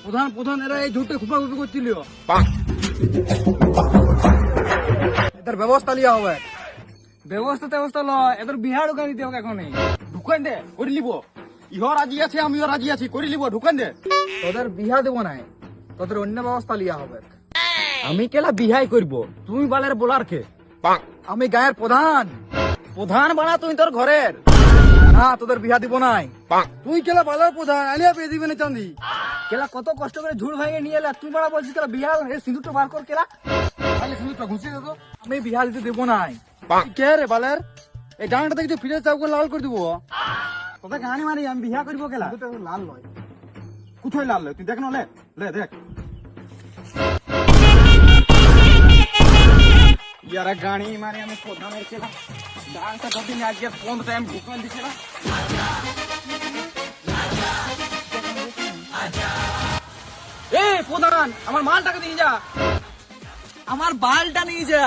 প্রধান প্রধান এরা এই ঝুটে খুপা খুপি করছিল, এদের ব্যবস্থা লিয়া হবে। ব্যবস্থা ব্যবস্থা লয়, এদের বিহার ঢুকান দিতে হবে এখন। ঢুকান দে, করে লিব। ইহ রাজি আছে, আমিও রাজি আছি, করে লিব, ঢুকান দে। তোদের বিহা দেবো নাই, তোদের অন্য ব্যবস্থা লিয়া হবে। আমি কেলা বিহাই করব, তুমি বালের বলার কে? আমি গায়ের প্রধান। প্রধান বানা তুই তোর ঘরের না, তোদের বিহা দিব নাই। তুই কেলা বালের প্রধান, আলিয়া পেয়ে দিবি না চান্দি। কেলা কত কষ্ট করে ঝুড় ভাঙে নিয়ে এলা, তুই বাড়া বলছিস কেলা বিহা সিঁদুরটা বার কর। কেলা তাহলে সিঁদুরটা ঘুষিয়ে দে তো। আমি বিহা দিতে দেবো নাই। কে রে বালের, এই গানটা দেখছি ফিরে চাপ করে লাল করে দিব। তোদের গানি মারি আমি বিহা করবো কেলা? লাল নয়, কোথায় লাল লয়? তুই দেখ না, লে দেখ। ইয়ারা গানি মারি আমি প্রধানের কেলা গানটা যদি আজকে কোন টাইম ঢুকান দিছে না। এই প্রধান, আমার মালটাকে নিয়ে যা, আমার বালটা নিয়ে যা।